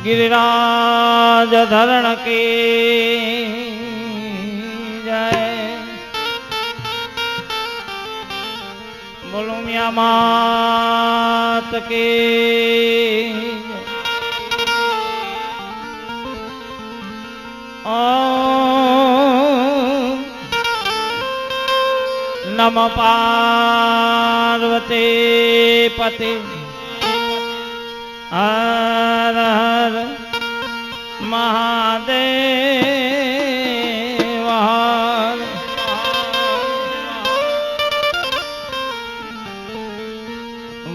गिरिराज धरण की जय। बोलो मियाँ मात की ओम नमो पार्वती पति हर हर महादेव हर।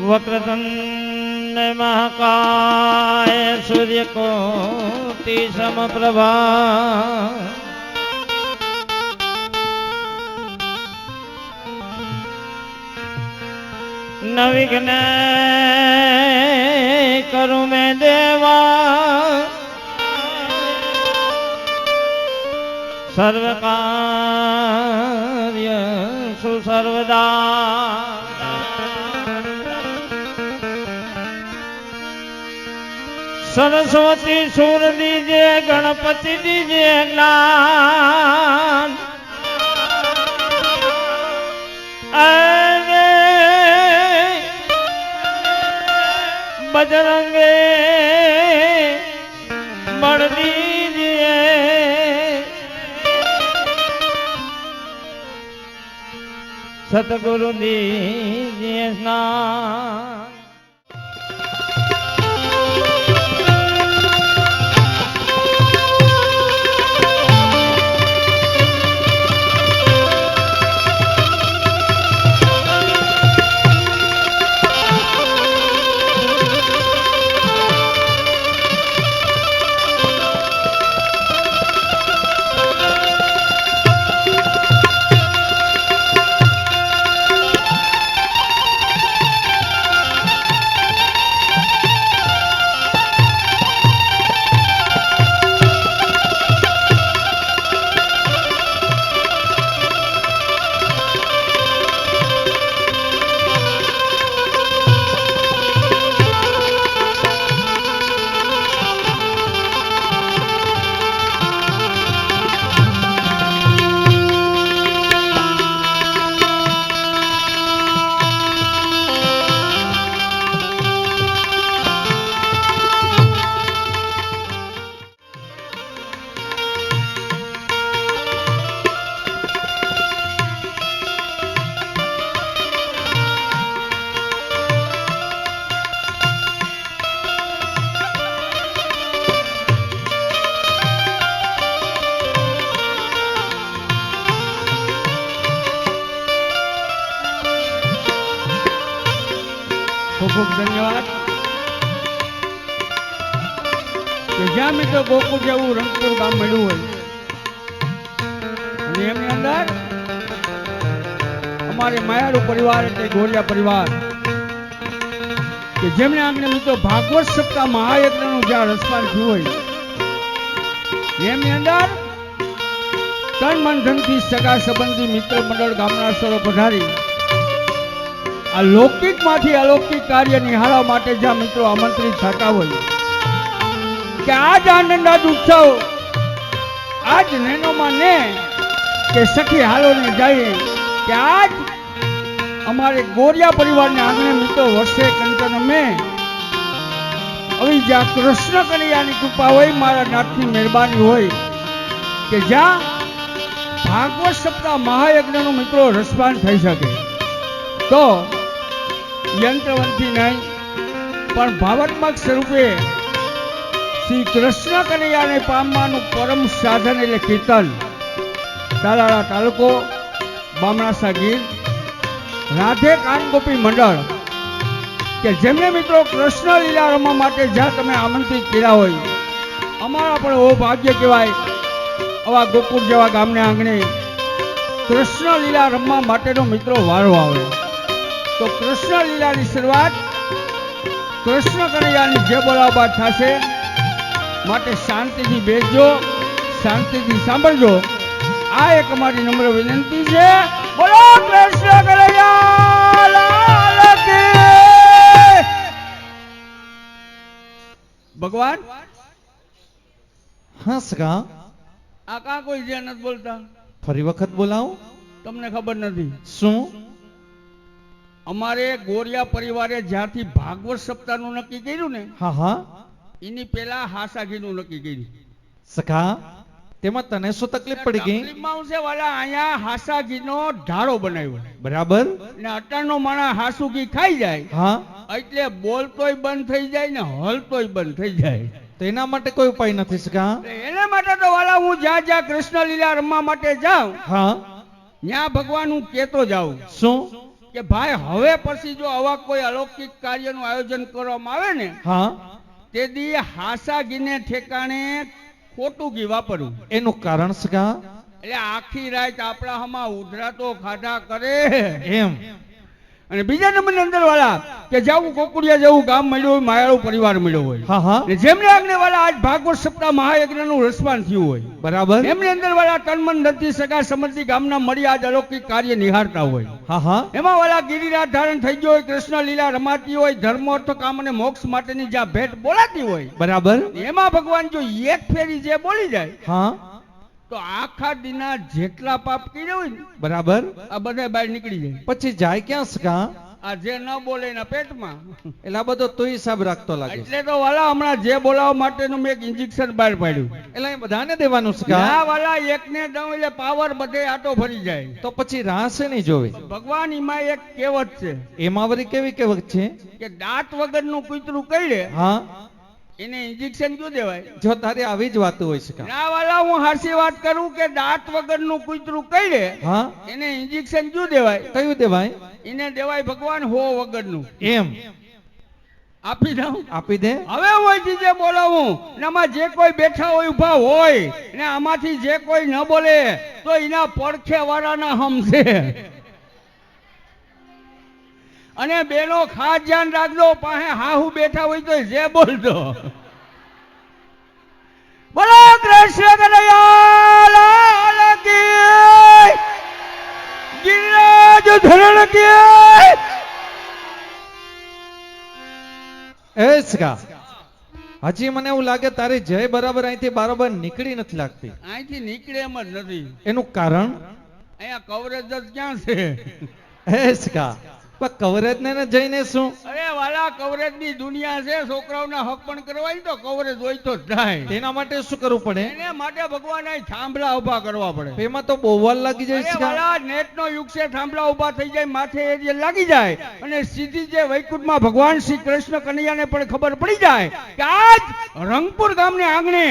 वक्रतुंड महाकाय सूर्यकोटि समप्रभा न विघ्न करूं मैं देवा सर्व कार्य सुसर्वदा। सरस्वती सूर दीजिए गणपति दीजिए ज्ञान बजरंगे बढ़ दीजिए सतगुरु दीजिए स्नान। खूब धन्यवाद કે જ્યાં મિત્રો ગોકુળ જેવું રંગપુર ગામ મળ્યું હોય અને એમની અંદર અમારે માયાળુ પરિવાર એટલે ગોરિયા પરિવાર કે જેમને આંગણે મિત્રો ભાગવત સપ્તાહ મહાયજ્ઞનું જ્યાં રસપાન થયું હોય એમની અંદર તન મન ધનથી સગા સંબંધી મિત્ર મંડળ ગામના સરો પધારી આ લૌકિકમાંથી અલૌકિક કાર્ય નિહાળવા માટે જ્યાં મિત્રો આમંત્રિત થતા હોય કે આજ આનંદ આજ ઉત્સવ આજ નેનોમાં ને કે સખી હાલો ને જાય કે આજ અમારે ગોરિયા પરિવારને આંગણે મિત્રો વર્ષે કંચન અમે હવે જ્યાં કૃષ્ણ કનૈયાની કૃપા હોય મારા નાથની મહેરબાની હોય કે જ્યાં ભાગવત સપ્તાહ મહાયજ્ઞનું મિત્રો રસપાન થઈ શકે તો યંત્રવંતી નહીં પણ ભાવાત્મક સ્વરૂપે શ્રી કૃષ્ણ કનૈયાને પામવાનું પરમ સાધન એટલે કીર્તન તાલાળા તાલુકો બામણાસા ગીર રાધે કાનગોપી મંડળ કે જેમને મિત્રો કૃષ્ણ લીલા રમવા માટે જ્યાં તમે આમંત્રિત કર્યા હોય અમારા પણ એવો ભાગ્ય કહેવાય આવા ગોકુળ જેવા ગામને આંગણે કૃષ્ણ લીલા રમવા માટેનો મિત્રો વારો આવે તો કૃષ્ણ લીલાની શરૂઆત કૃષ્ણ કનૈયાની જે બોલાવવા થશે માટે શાંતિથી બેસજો શાંતિથી સાંભળજો આ એક અમારી નમ્ર વિનંતી છે બોલો કૃષ્ણ કનૈયા લાલ કી। ભગવાન હા સગા, આ કાં કોઈ જે નથી બોલતા? ફરી વખત બોલાવો. તમને ખબર નથી? શું? અમારે ગોરિયા પરિવારે જ્યાંથી ભાગવત સપ્તાહનું નક્કી કર્યું ને, હા હા એની પેલા હાસાગીનું નક્કી કર્યું. સગા, તેમાં તને શું તકલીફ પડી ગઈ? તકલીફમાં હું છે વાલા, અહીંયા હાસાગીનો ઢાળો બનાવ્યો. બરાબર. ને અટાણનો માણસ હાસુ ઘી ખાઈ જાય, હા, એટલે બોલતોય બંધ થઈ જાય ને હલતોય બંધ થઈ જાય. તો એના માટે કોઈ ઉપાય નથી સગા? એના માટે તો વાલા હું જ્યાં જ્યાં કૃષ્ણ લીલા રમવા માટે જાઉં, હા, ત્યાં ભગવાન હું કેતો જાઉં શું? કે ભાઈ હવે પછી જો આવા કોઈ અલૌકિક કાર્યનું આયોજન કરવામાં આવે ને, હા, તે દી હાસાગીને ઠેકાણે ખોટું ઘી વાપરવું. એનું કારણ સગા? એટલે આખી રાત આપણા હમા ઉધરાતો ખાધા કરે. એમ? અને બીજા નંબરની અંદર વાળા કે જાવું કોકુડિયા જેવું ગામ મળ્યું હોય, માયાળું પરિવાર મળ્યો હોય, હા હા, ને જેમને આગળ વાળા આજ ભાગવત સપ્તાહ મહાયજ્ઞનું રસપાન થયું હોય, બરાબર. એમની અંદર વાળા તનમન ધનથી સગા સમૃદ્ધિ ગામના મળી આજ અલૌકિક કાર્ય નિહાળતા હોય. હા હા, એમાં વાળા ગિરિરાજ ધારણ થઈ ગયો હોય, કૃષ્ણ લીલા રમાતી હોય, ધર્મ અર્થ કામ અને મોક્ષ માટેની જ્યાં ભેટ બોલાતી હોય, બરાબર. એમાં ભગવાન જો એક ફેરી જે બોલી જાય, હા, તો આખા દિના જેટલા પાપ કર્યા હોય ને, બરાબર. આ બધા બહાર નીકળી જાય. પછી જાય ક્યાં સગા? આ જે ન બોલે એના પેટમાં. એટલે આ બધો તું હિસાબ રાખતો લાગે. એટલે તો વાલા હમણાં જે બોલાવવા માટેનું મેં એક ઇન્જેક્શન બહાર પાડ્યું. એટલે એ બધાને દેવાનું સગા? આ વાલા એકને દઉં એટલે પાવર બધે આટો ફરી જાય. તો પછી રાસ નહીં જોવે. ભગવાન એમાં એક કહેવત છે એમાં વળી કેવી કહેવત છે? કે દાંત વગરનું કૂતરું કઈ હા, એને ઇન્જેક્શન ક્યું દેવાય? જો તારી આવી જ વાતો હોય સગા. ના વાલા હું હાસી વાત કરું કે દાંત વગરનું કૂતરું કઈ હા, એને ઇન્જેક્શન ક્યું દેવાય? કયું દેવાય? એને દેવાય ભગવાન હો વગરનું. એમ? આપી દઉં? આપી દે. હવે હોયથી જે બોલાવું ને આમાં જે કોઈ બેઠા હોય ઉભા હોય ને આમાંથી જે કોઈ ન બોલે તો એના પડખે વાળાના હમશે. અને બેનો ખાસ ધ્યાન રાખજો, પાસે હાહુ બેઠા હોય તો જે બોલતો. બોલો કૃષ્ણ કનૈયા કી, ગિરિરાજ ધરણ કી. એ સગા, હજી મને એવું લાગે તારી જય બરાબર અહીંથી બરાબર નીકળી નથી લાગતી. અહીંથી નીકળે એમ જ નથી. એનું કારણ? અહીંયા કવરેજ જ ક્યાં છે? એ સગા, પણ કવરેજ ને જઈને શું? અરે વાલા કવરેજ ની દુનિયા છે, છોકરાઓના હક પણ કરવાય તો કવરેજ હોય તો થાય. તેના માટે શું કરવું પડે? એને માટે ભગવાન અહીં થાંભલા ઉભા કરવા પડે. એમાં તો બહુ વાર લાગી જાય અરે સગા. વાલા નેટ નો યુગ છે, થાંભલા ઉભા થઈ જાય, માથે એરિયલ લાગી જાય અને સીધી જે વૈકુંઠમાં ભગવાન શ્રી કૃષ્ણ કનૈયાને પણ ખબર પડી જાય કે આજ રંગપુર ગામને આંગણે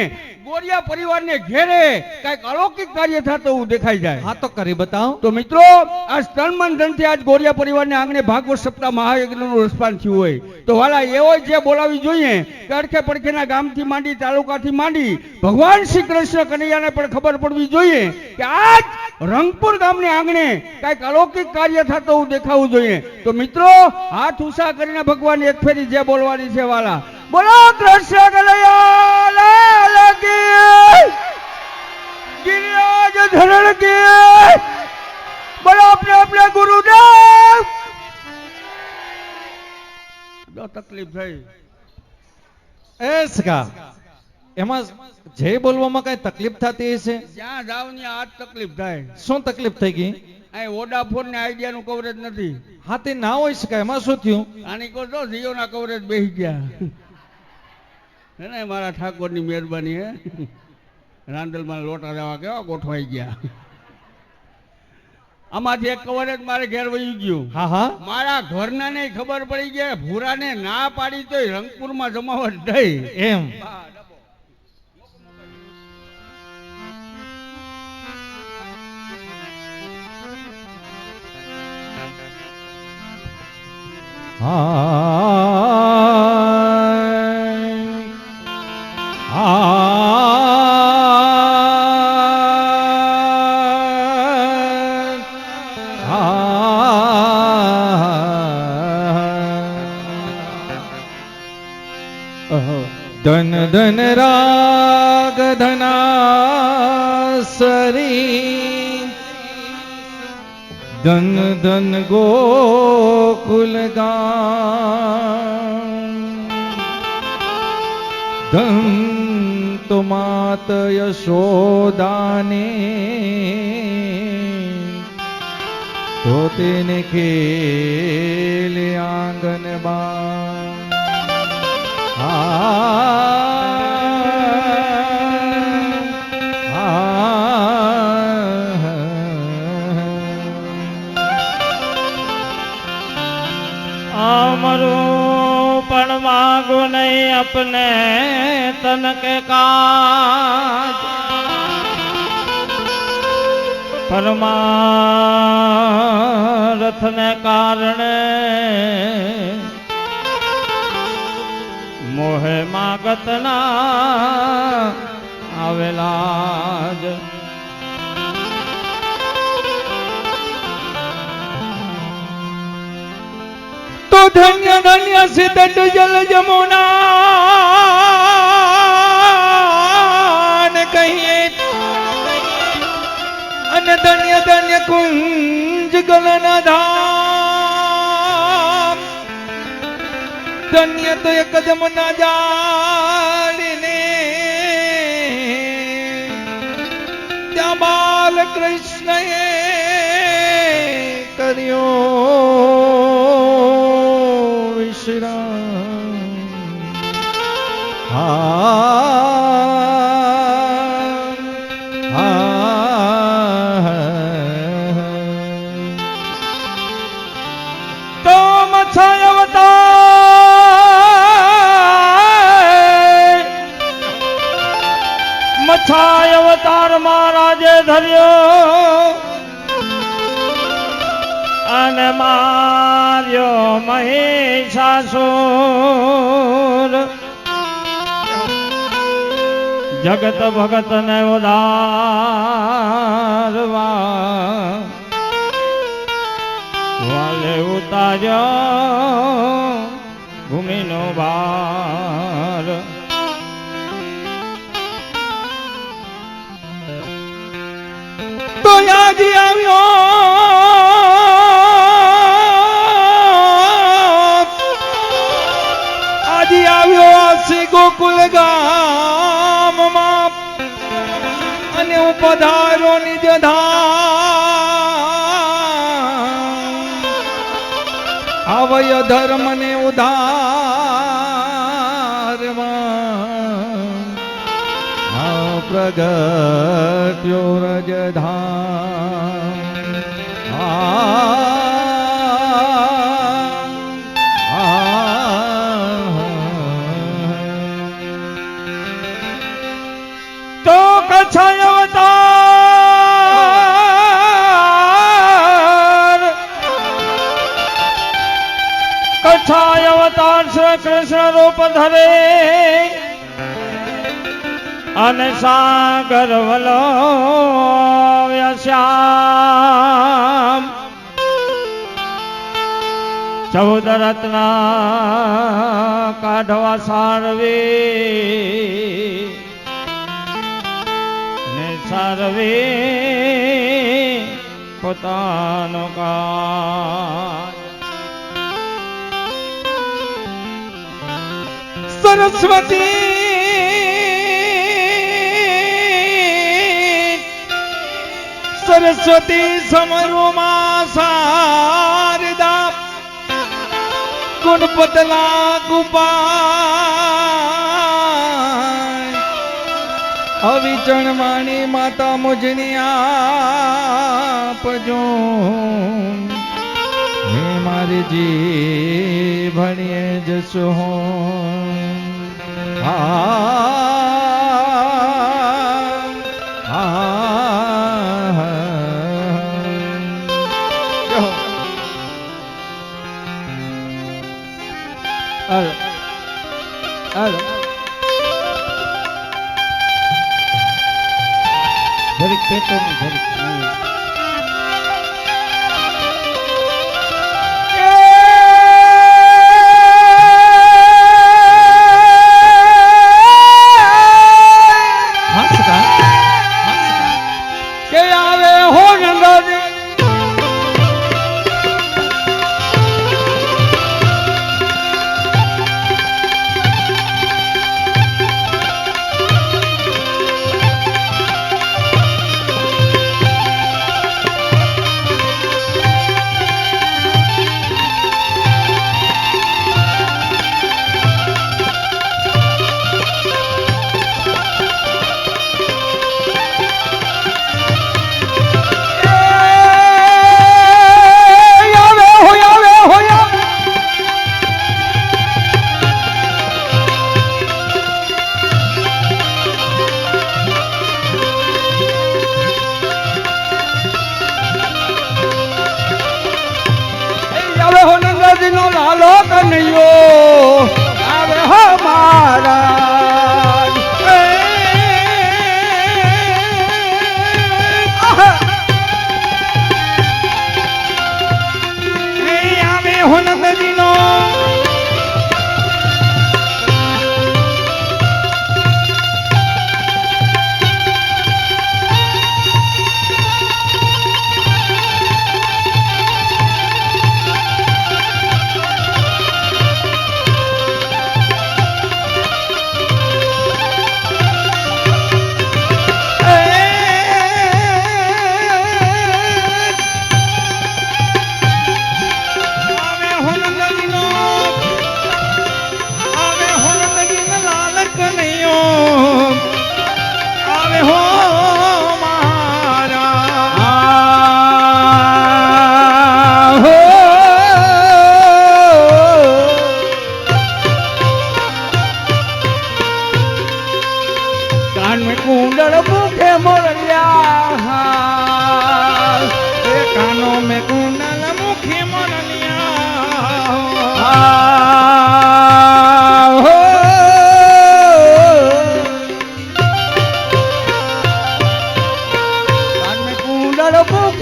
ગોરિયા પરિવારને ઘેરે કઈક અલૌકિક કાર્ય થતો એવું દેખાઈ જાય. હા તો કરી બતાવ. તો મિત્રો આજ તન મન ધનથી આજ ગોરિયા પરિવારને આંગણે ભાગવત સપ્તાહ મહાયજ્ઞનું રસપાન થયું હોય તો વાલા એવો જે બોલાવી જોઈએ કે અડખે પડખેના ગામથી માંડી તાલુકાથી માંડી ભગવાન શ્રી કૃષ્ણ કનૈયાને પણ ખબર પડવી જોઈએ કે આજ રંગપુર ગામને આંગણે કઈક અલૌકિક કાર્ય થતો એવું દેખાવું જોઈએ. તો મિત્રો હાથ ઊંચા કરીને ભગવાન એક ફેરી જે બોલવાની છે વાલા, બોલો કૃષ્ણ કનૈયા લાલ કી, ગિરિરાજ ધરણ કી, બોલો अपने अपने गुरुदेव. જો તકલીફ થઈ. એ સગા, એમાં જય બોલવામાં કઈ તકલીફ થતી હશે? જ્યાં જાવ ને આ તકલીફ થાય. શું તકલીફ થઈ ગઈ? અહીં વોડાફોન ને આઈડિયા નું કવરેજ નથી. હા તે ના હોય શકાય, એમાં શું થયું? આની કો તો જીઓ ના કવરેજ બેસી ગયા. હે ને મારા ઠાકોર ની મહેરબાની હે. રાંદલમાં લોટા લેવા કેવા ગોઠવાઈ ગયા. આમાંથી એક કવરેજ મારે ઘેર વહી ગયું. હા હા, મારા ઘરના ને ખબર પડી ગઈ, ભૂરાને ના પાડી તોય રંગપુરમાં જમાવટ થઈ. એમ? ધન ધન રાગ ધનાસરી, ધન ધન ગોકુલ ગામ, ધન તો માત યશોદાને તો તેને ખેલે આંગન अमरो पण मांगो नहीं अपने तन के काज परमारथ ने कारणे मोहे मागत ना आवेलाज तो धन्य धन्य सिद्ध जल जमुना ने कहिए अन धन्य धन्य कुंज गलन धाम धन्य तो एक जमुना जाने त्या बाल कृष्ण करियो तो मछाय अवतार मछाय अवतार महाराजे धर्यो अने मार्यो महिषासुर जगत भगत ने उदारवा वाले उतार्यो भूमि नो भार तो याद आव्यो આવ્યો આસી ગોકુલ ગામમાં અને હું પધારો નિજ ધામ આવય ધર્મ ને ઉધારવા પ્રગટ્યો રજધામ तो कछाय अवतार श्री कृष्ण रूप धरे अने सागर वलो श्याम 14 रत्ना काढ़वा सारवे सारवे पोतानो काज सरस्वती सरस्वती समरुमा शारदा गुणपतला गोपाल अविचण वाणी माता मुझनी आपजो हे मारी जी भणिए जसो हो घरीक पेटो नहीं घरीक કે આવે હો ગંગાજી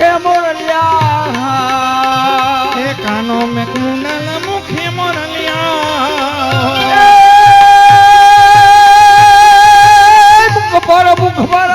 મુખે મોરલિયા એ કાનો મેં કુંડલ મુખે મોરલિયા મુખ પર મુખ પર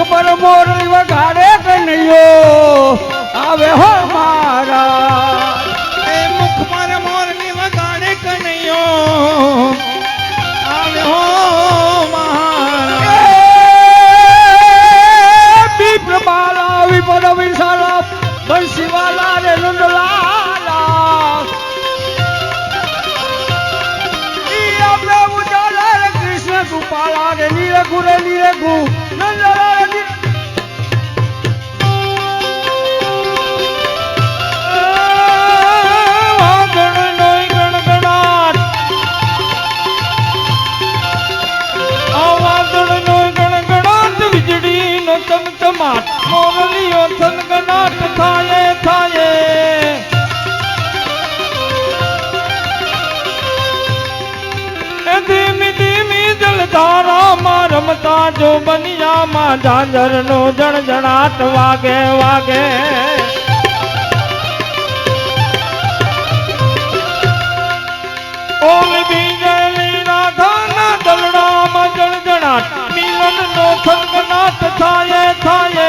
પર મોરલી વગાડે કનૈયો આવે હો મારા એ મુખ પર મોરલી વગાડે કનૈયો આવે હો મારા બીપ્ર બાલા વિપદ વિશાલા બંસીવાલા રે નંદલાલા ઈ આપણે ઉજાલા રે કૃષ્ણ સુપાલા રે નીરગુ નંદલાલા ચમચમાટ મોરલીઓ થનગનાટ થાય થાય એ ધીમી ધીમી જલધારામાં રમતા જો બનિયામાં ઝાંઝરનો જણજણાટ વાગે વાગે ઓમ બીજલી રાધાના દલડામાં જણજણાટ મિલનનો થનગનાટ થાય થાય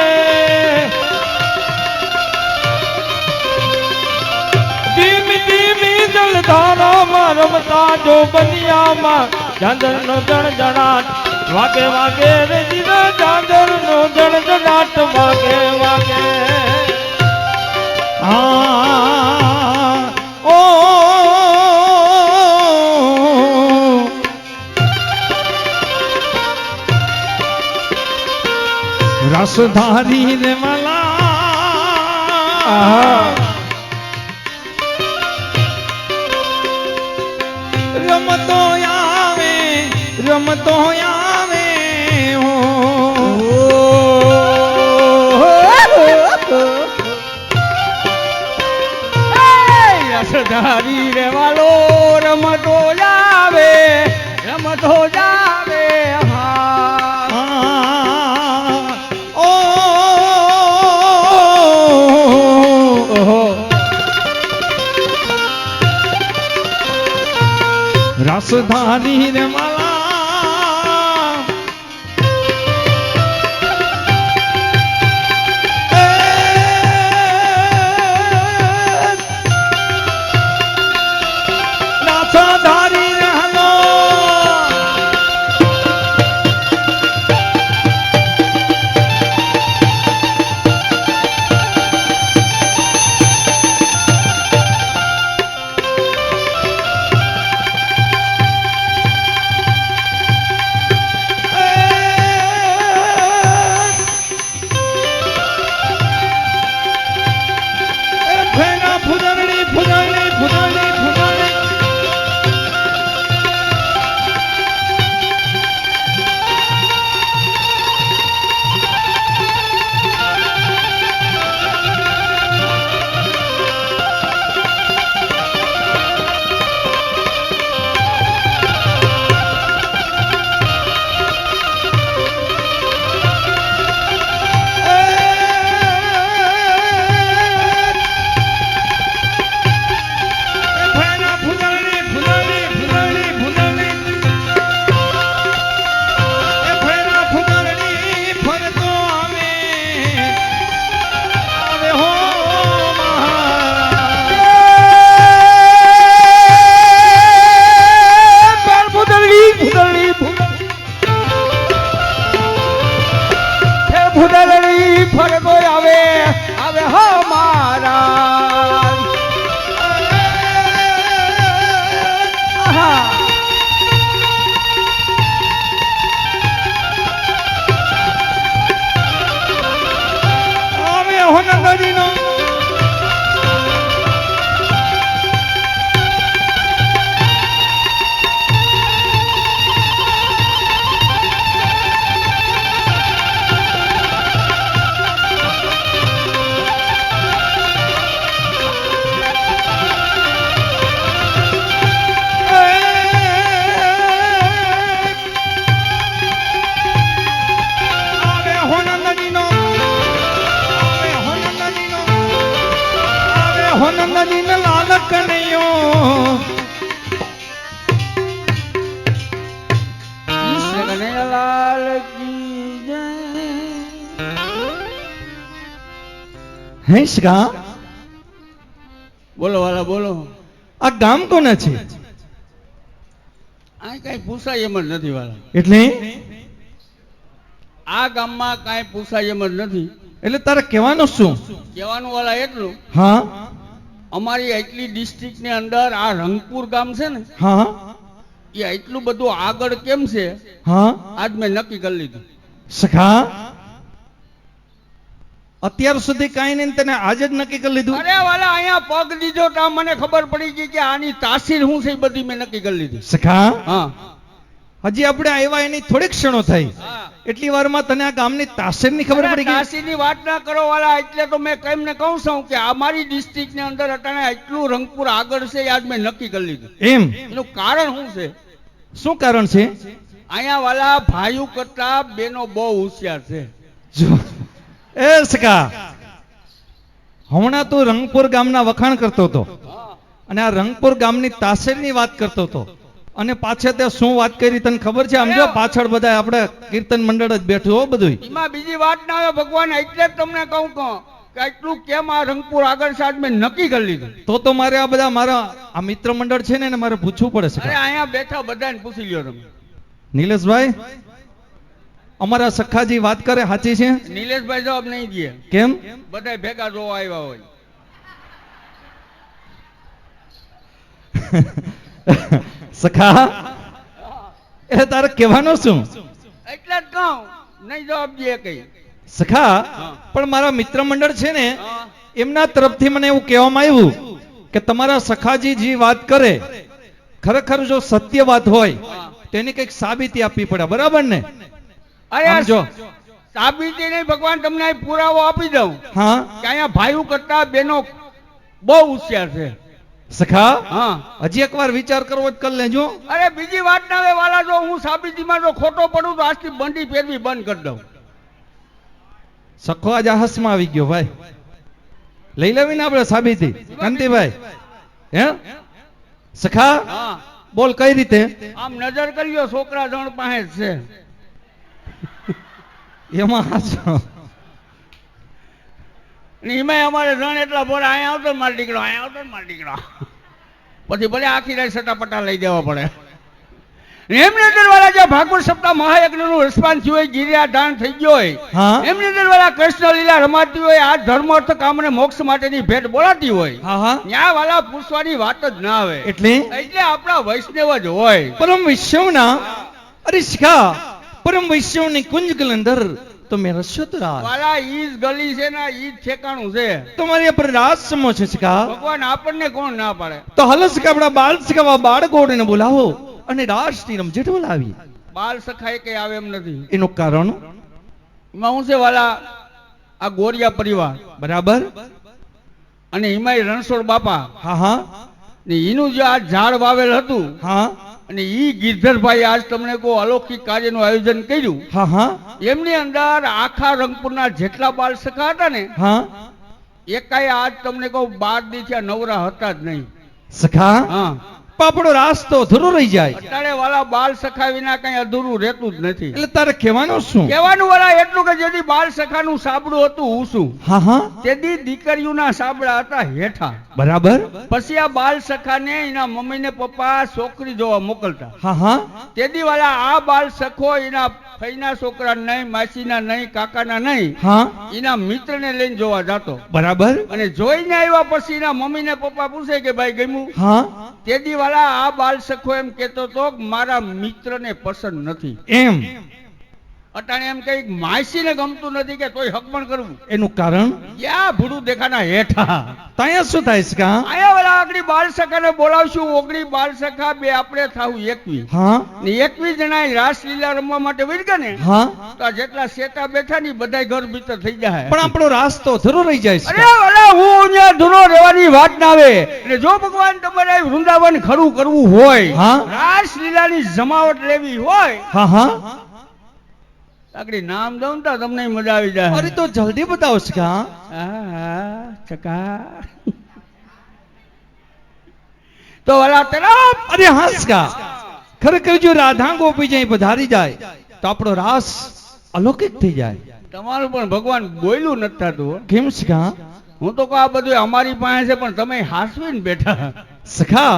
ધીમી ધીમી જલધારામાં રમતા જો બનિયામાં ઝાંઝરનો જણજણાટ વાગે વાગે રે જીરા ઝાંઝરનો જણજણાટ વાગે વાગે હા ઓ રસધારી રે મલા રમતો આવે હો રસધારી રે વાલો રમતો જાવે રસધારી રે માલા નાથાધારી રે હલો ફરગો આવે હો મારા હે સગા, બોલો વાલા બોલો. આ ગામ કોને છે? આ કઈ પૂછાય એમ જ નથી વાલા. એટલે આ ગામમાં કાંઈ પૂછાય એમ જ નથી. એટલે તારે કહેવાનું શું? કહેવાનું વાલા એટલું, હા અમારી એટલી ડિસ્ટ્રિક્ટ ની અંદર આ રંગપુર ગામ છે ને, હા એ એટલું બધું આગળ કેમ છે હા આજ મેં નક્કી કરી લીધું. સખા, અત્યાર સુધી કાંઈ નહીં, તને આજે જ નક્કી કરી લીધું? અરે વાલા અહીંયા પગ દીધો તો મને ખબર પડી ગઈ કે આની તાસીર શું છે એ બધી મેં નક્કી કરી લીધી. સખા, હા હજી આપણે આવ્યા એની થોડીક ક્ષણો થઈ, હા. એટલી વારમાં તને આ ગામની તાસીરની ખબર પડી ગઈ? તાસીરની વાત ના કરો વાલા, એટલે તો મેં કેમ ને કહું છું કે અમારી ડિસ્ટ્રિક્ટ ની અંદર અટાણે એટલું રંગપુર આગળ છે એ આજ મેં નક્કી કરી લીધું. એમ એનું કારણ શું છે? શું કારણ છે? અહીંયા વાલા ભાઈઓ કરતા બેનો બહુ હોશિયાર છે. જો એ સખા, હમણાં તું રંગપુર ગામના વખાણ કરતો હતો અને આ રંગપુર ગામની તાસીરની વાત કરતો હતો, અને પાછળ તે શું વાત કરી તને ખબર છે? આમ જો પાછળ બધા આપણે કીર્તન મંડળ જ બેઠું હો બધું. એમાં બીજી વાત ના આવે ભગવાન, એટલે જ તમને કહું કે એટલું કેમ આ રંગપુર આગળ છે આજ મેં નક્કી કરી લીધું. તો મારે આ બધા મારા આ મિત્ર મંડળ છે ને એને મારે પૂછવું પડે છે. અરે અહીંયા બેઠા બધાને પૂછી લ્યો તમે. નિલેશભાઈ, અમારા સખાજી વાત કરે સાચી છે? નિલેશભાઈ જવાબ નહીં દે. કેમ? બધા ભેગા જોવા આવ્યા હોય. સખા, એટલે તારે કહેવાનું શું? એટલે જ કહું, નહીં જવાબ દે કઈ. સખા, હા. પણ મારા મિત્ર મંડળ છે ને હા. એમના તરફથી મને એવું કહેવામાં આવ્યું કે તમારા સખાજી જે વાત કરે ખરેખર જો સત્ય વાત હોય હા. તેની કઈક સાબિતી આપવી પડે, બરાબર ને? અરે આમ જો. સાબિતી નહીં ભગવાન, તમને અહીં પુરાવો આપી દઉં હા કે અહીંયા ભાઈઓ કરતા બેનો બહુ હોશિયાર છે. સખા, હા. હજી એકવાર વિચાર કરવો જ કરી લેજો. અરે બીજી વાત ના આવે વાલા, જો હું સાબિતીમાં જો ખોટો પડું તો આજથી બંડી ફેરવી બંધ કરી દઉં. સખો આજ હાસમાં આવી ગયો ભાઈ. લઈ લેવી ને આપણે સાબિતી, કાંતિભાઈ? હે સખા, હા. બોલ કઈ રીતે? આમ નજર કર્યો છોકરા જણ પાસે જ છે. એમાં હાચો. અને એમાંય અમારે જણ એટલા ભોળા, અહીંયા આવતો ને મારો દીકરો, અહીંયા આવતો ને મારો દીકરો. પછી ભલે આખી રાત સટાપટા લઈ દેવા પડે. એમની અંદર વાળા જે ભાગવત સપ્તાહ મહાયજ્ઞનું રિસ્પોન્સ હોય, ગિરિયા દાન થઈ ગયો હોય, હા એમની અંદર વાળા કૃષ્ણ લીલા રમાતી હોય, આ ધર્મ અર્થ કામ અને મોક્ષ માટેની ભેટ બોલાતી હોય, હા હા, ત્યાં વાળા પૂછવાની વાત જ ના આવે. એટલે એટલે આપણા વૈષ્ણવ જ હોય. પરમ વિશ્વના, અરે સખા, પરમ વિશ્વની કુંજ કલંદર તો મેં રસ્યોતરા વાલા ઈ જ ગલી છે ને ઈ જ ઠેકાણું છે. તમારી પર રાજ સમો છે સખા. ભગવાન આપણને કોણ ના પાડે? તો હલ સખા, આપણા બાળ સખા બાળકોને બોલાવો અને રાસની રમઝટ બોલાવી. બાલ સખાય કઈ આવે એમ નથી. એનું કારણ એમાં હું છે વાલા, આ ગોરિયા પરિવાર બરાબર? અને હિમાય રણછોડ બાપા હા હા ને એનું જે આ ઝાડ વાવેલ હતું, હા અને ઈ ગિરધરભાઈ આજ તમને કોઈ અલૌકિક કાર્યનું આયોજન કર્યું. હા હા એમની અંદર આખા રંગપુરના જેટલા બાલ સખા હતા ને, હા એકાય આજ તમને કહું 12 દી થયા નવરા હતા જ નહીં. સખા, હા. આપણો રાસ તો અધૂરો રહી જાય. અત્યારે વાલા બાલ સખા વિના કઈ અધૂરું રહેતું જ નથી. એટલે તારે કહેવાનું શું? કહેવાનું વાલા એટલું કે જેથી બાલ સખાનું સાબડું હતું ઊંચું, હા હા તેથી દીકરીઓના સાબડા હતા હેઠા. બરાબર. પછી આ બાલ સખાને એના મમ્મી ને પપ્પા છોકરી જોવા મોકલતા. હા હા તેથી વાલા આ બાલ સખો એના ફઈના છોકરા નહીં, માસીના નહીં, કાકાના નહીં, હા એના મિત્રને લઈને જોવા જાતો. બરાબર. અને જોઈને આવ્યા પછી એના મમ્મી ને પપ્પા પૂછે કે ભાઈ ગમ્યું? હા તેથી વાલા આ બાલ સખો એમ કેતો તો કે મારા મિત્રને પસંદ નથી. એમ? અટાણે એમ કઈ માસીને ગમતું નથી કે તોય હકમણ કરવું. એનું કારણ યા ભૂડું દેખાના હેઠા. ત્યાં શું થાય છે કા? આયા વાળા આગળી બાલ સખાને બોલાવશું. ઓગળી બાલ સખા બે આપણે થાવું 21. હા ને 21 જણા રાસલીલા રમવા માટે વળગ્યા ને, હા તો આ જેટલા શેતા બેઠા ની બધાય ઘર ભીતર થઈ જાય. પણ આપણો રાસ તો અધૂરો રહી જાય છે. અરે વાલા, હું અહીંયા ધૂનો રહેવાની વાત ના આવે. એટલે જો ભગવાન તમારે અહીં વૃંદાવન ખરું કરવું હોય, હા. રાસલીલાની જમાવટ લેવી હોય, હા હા આગળ નામ દઉં તો તમને મજા આવી જાય. અરે તો જલ્દી બતાવો છે કા? હા, ચકા. તો વાલા તરફ અરે હાસ કા, ખરેખર જો રાધા ગોપી જાય પધારી જાય તો આપણો રાસ અલૌકિક થઈ જાય. તમારું પણ ભગવાન બોયલું નથી થતું હો. કેમ છે કા? હું તો કહું આ બધું અમારી પાસે છે પણ તમે હાસવીને બેઠા. સખા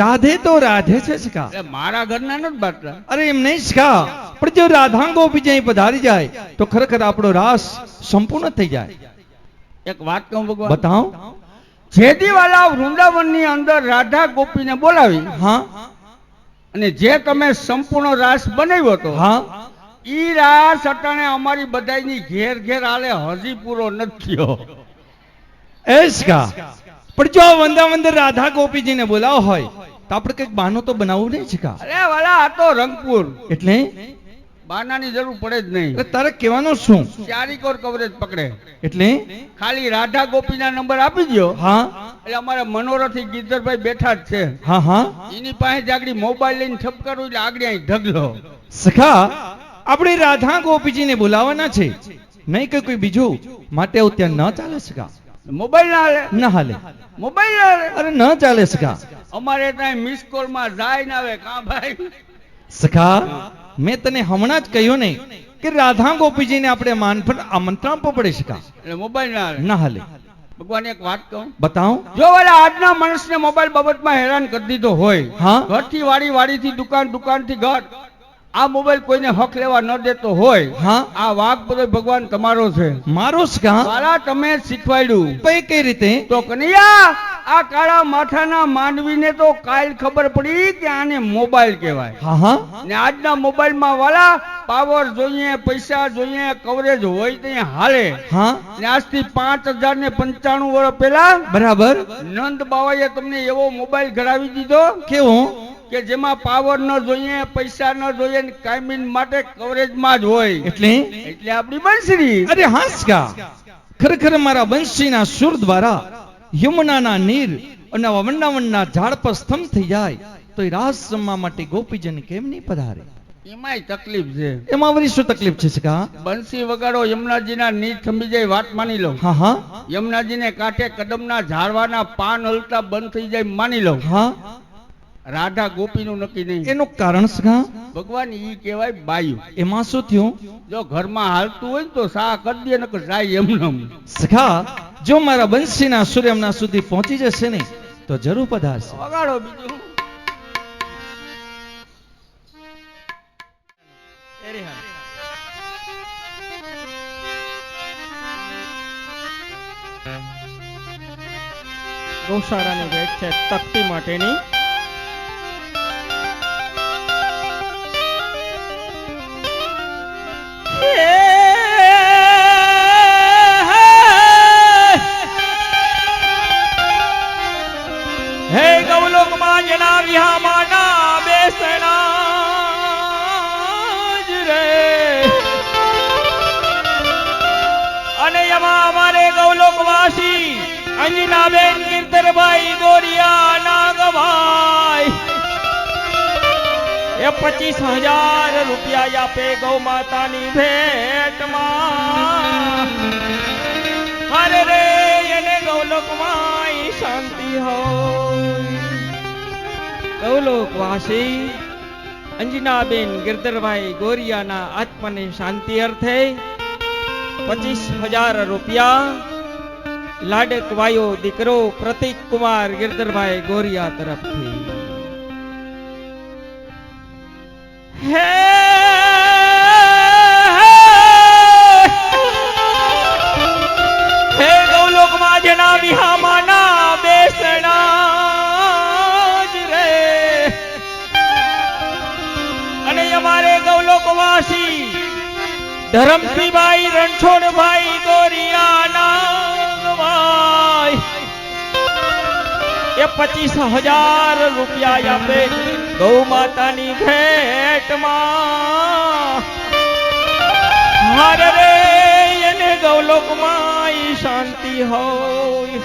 રાધે તો રાધે છે સખા. એટલે મારા ઘરના નથી બાટલા. અરે એમ નહીં સખા, પણ જો રાધા ગોપી અહીં પધારી જાય તો ખરેખર આપણો રાસ સંપૂર્ણ થઈ જાય. એક વાત કહું ભગવાન, બતાવો. જેદીવાલા વૃંદાવનની અંદર રાધા ગોપીને બોલાવી હા અને જે તમે સંપૂર્ણ રાસ બનાવ્યો હતો, હા ઈ રાસ અટાણે અમારી બધાયની ઘેર ઘેર હાલે હજી પૂરો નથી થયો. એ સખા, પણ જો આ વંદાવંદર રાધા ગોપીજીને બોલાવો હોય તો આપણે કંઈક બહાનો તો બનાવવું નહીં સખા. અરે વાલા આ તો રંગપુર, એટલે બાનાની જરૂર પડે જ નહીં. એટલે તારે કહેવાનું શું? ચારી કોર કવરેજ પકડે. એટલે ખાલી રાધા ગોપીના નંબર આપી દો હા એટલે અમારા મનોરથી ગીરધરભાઈ બેઠા જ છે. હા હા એની પાસે જ આગળ મોબાઈલ લઈને ઠપકારું એટલે આગળ અહીં ઢગલો. સખા આપણે રાધા ગોપીજીને બોલાવવાના છે, નહીં કે કોઈ બીજું માટે આવું ત્યાં ન ચાલે સખા. મોબાઈલ ના હાલે, ન હાલે. મોબાઈલ ના હાલે. અરે ન ચાલે સખા. અમારે ત્યાં મિસ કોલ માં જાય ને આવે કા ભાઈ. સખા મેં તને હમણાં જ કહ્યું નહીં કે રાધા ગોપીજીને આપણે માનફળ આમંત્રણ આપવું પડે સખા. એટલે મોબાઈલ ના હાલે. ન હાલે. ભગવાન એક વાત કહું, બતાવો. જો વાલા આજના માણસને મોબાઈલ બાબતમાં હેરાન કરી દીધો હોય, હા ઘરથી વાડી, વાડીથી દુકાન, દુકાનથી ઘર, આ મોબાઈલ કોઈને હક લેવા ન દેતો હોય, હા આ વાક બધો ભગવાન તમારો છે. મારો સખા. વાલા તમે જ શીખવાડ્યું કઈ કઈ રીતે? તો કનૈયા આ કાળા માથાના માનવીને તો કાલ ખબર પડી કે આને મોબાઈલ કહેવાય. હા હા ને આજના મોબાઈલમાં વાલા પાવર જોઈએ, પૈસા જોઈએ, કવરેજ હોય તે હાલે. હા ને આજથી 5095 વર્ષ પહેલા બરાબર. નંદ બાવાએ તમને એવો મોબાઈલ ઘડાવી દીધો કેવો? કે જેમાં પાવર ન જોઈએ, પૈસા ન જોઈએ, ને કાયમી માટે કવરેજમાં જ હોય. એટલે એટલે આપણી બંસરી. અરે હા સખા, ખરેખર મારા બંશીના સુર દ્વારા યમુનાના નીર અને વૃંદાવનના ઝાડ પર સ્તંભ થઈ જાય તો એ રાસ રમવા માટે ગોપીજન કેમ નહીં પધારે? એમાંય તકલીફ છે. એમાં વળી શું તકલીફ છે સખા? બંસી વગાડો, યમુનાજીના નીર થંભી જાય, વાત માની લો. હા હા યમુનાજીને કાંઠે કદમના ઝાડવાના પાન હલતા બંધ થઈ જાય, માની લો. હા રાધા ગોપીનું નક્કી નહીં. એનું કારણ સખા? ભગવાન ઈ કહેવાય બાયું. એમાં શું થયું? જો ઘરમાં હાલતું હોય ને તો સા કરી દે, નકર જાય એમનેમ. સખા જો મારા બંશીના સુર એમના સુધી પહોંચી જશે ને તો જરૂર પધારશે. વગાડો બીજું. ગૌશાળાની ભેટ છે તકતી માટેની. હે ગૌલોકમાં જેના વિહામાના બેસણા જ રે, અને એમાં અમારે ગૌલોકવાસી અંજનાબેન ગીરધરભાઈ ગોરિયા નાગભાઈ એ 25,000 રૂપિયા આપે ગૌ માતાની ભેટમાં. અરે રે એને ગૌલોકમાં શાંતિ હોય. ગૌલોકવાસી અંજનાબેન ગીરધરભાઈ ગોરિયાના આત્માની શાંતિ અર્થે 25,000 રૂપિયા લાડક વાયો દીકરો પ્રતિક કુમાર ગિરધરભાઈ ગોરિયા તરફથી. હે હે ગૌલોકમાં જેના વિહામાના બેસણા જ રે, અને અમારે ગૌલોકવાસી ધરમસિંહભાઈ રણછોડભાઈ ગોરિયાના એ 25,000 રૂપિયા આપે ગૌ માતાની ભેટમાં. હરે રે એને ગૌલોકમાં શાંતિ હોય.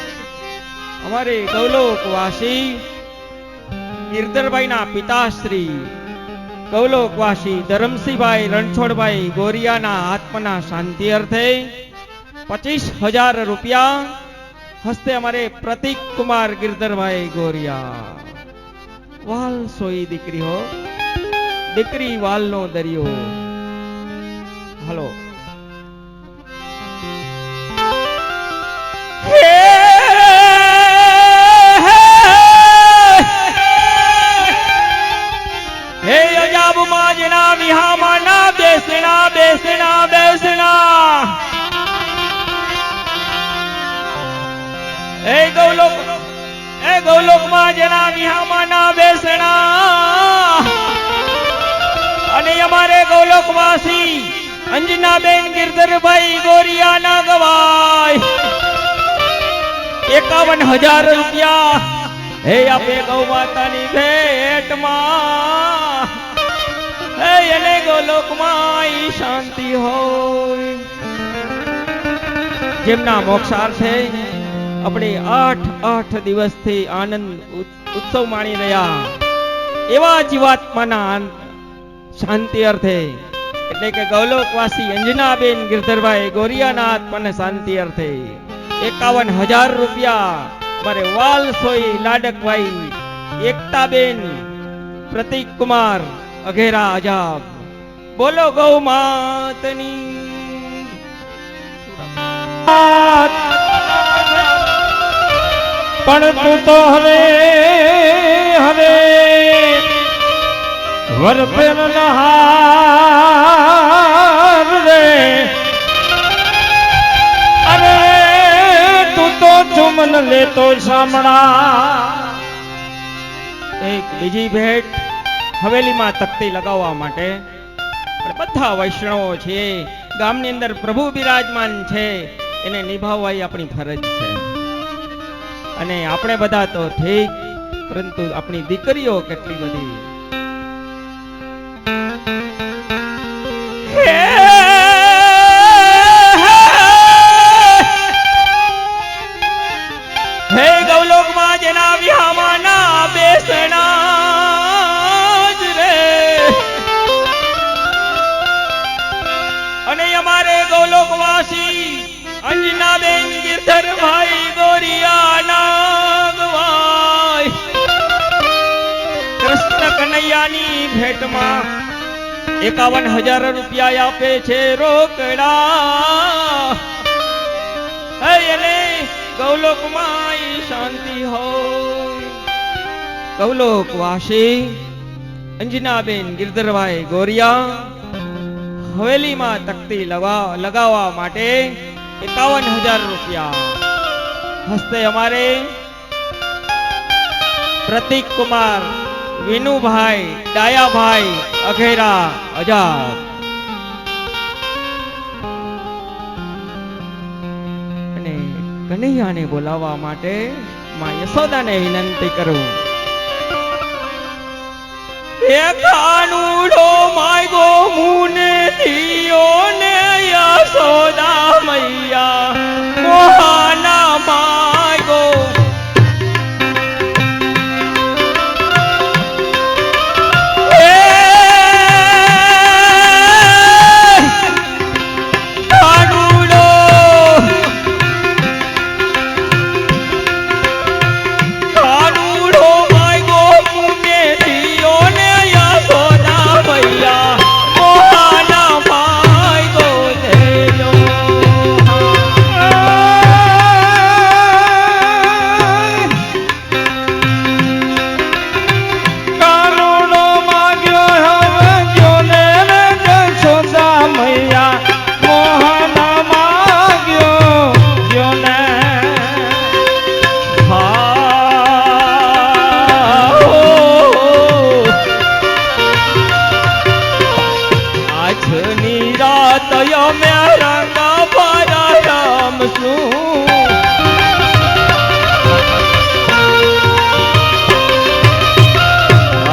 અમારે ગૌલોકવાસી ગિરધરભાઈના પિતાશ્રી ગૌલોકવાસી ધરમસિંહભાઈ રણછોડભાઈ ગોરિયાના આત્માના શાંતિ અર્થે 25,000 રૂપિયા હસ્તે અમારે પ્રતિક કુમાર ગિરધરભાઈ ગોરિયા. વાલ સોઈ દીકરી હો, દીકરી વાલનો દરિયો. હલો. હે ગૌલોકમાં જેના વિહામાના બેસણા અને અમારે ગૌલોકવાસી અંજનાબેન ગિરધરભાઈ ગોરિયાના ગવાય 51,000 રૂપિયા હે આપે ગૌ માતાની ભેટમાં હે એને ગૌલોકમાં ઈ શાંતિ હોય જેમના મોક્ષાર્થે આપણે 8 દિવસથી આનંદ ઉત્સવ માણી રહ્યા એવા જીવાત્માના શાંતિ અર્થે એટલે કે ગૌલોકવાસી અંજનાબેન ગિરધરભાઈ ગોરિયાના આત્માને શાંતિ અર્થે 51,000 રૂપિયા મારે વાલસોઈ લાડકભાઈ એકતાબેન પ્રતીક કુમાર અઘેરા અજાબ બોલો ગૌ માતની પણ તું તો હવે વરપેન નહાર રે અરે તું તો ચુમન લેતો સામણા એક બીજી ભેટ હવેલીમાં તકતી લગાવવા માટે બધા વૈષ્ણવો છે ગામની અંદર પ્રભુ બિરાજમાન છે એને નિભાવવા એ આપણી ફરજ છે અને આપણે બધા તો ઠીક પરંતુ આપણી દીકરીઓ કેટલી બધી હે ગૌલોકમાં જેના વિહામાના બેસણા જ રે અને અમારે ગૌલોકવાસી અંજનાબેન ગિરધરભાઈ ગોરિયાના ગવાય કૃષ્ણ કનૈયાની ભેટમાં 51,000 રૂપિયા આપે છે રોકડા હે એને ગૌલોકમાં ઈ શાંતિ હોય ગૌલોકવાસી અંજનાબેન ગિરધરભાઈ ગોરિયા હવેલીમાં તકતી લગાવવા માટે 51,000 રૂપિયા હસ્તે અમારે પ્રતીક કુમાર વિનુભાઈ ડાયાભાઈ અઘેરા અજાબ અને કનૈયાને બોલાવવા માટે માં યશોદાને વિનંતી કરું એક આનુડો માયગો મુને દિયો ને યશોદા મૈયા મોહાના માયગો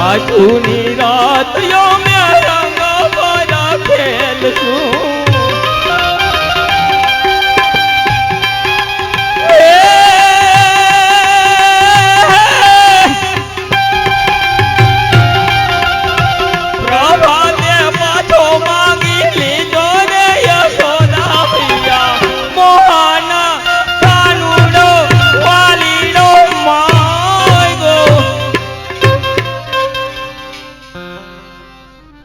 આજની રાત યો મેં રંગ ભરા ખેલ છું પ્રભાતે પાછો માંગી લીધો રે યશોદા મૈયા મોહાના કાનુડો વાલીડો માયગો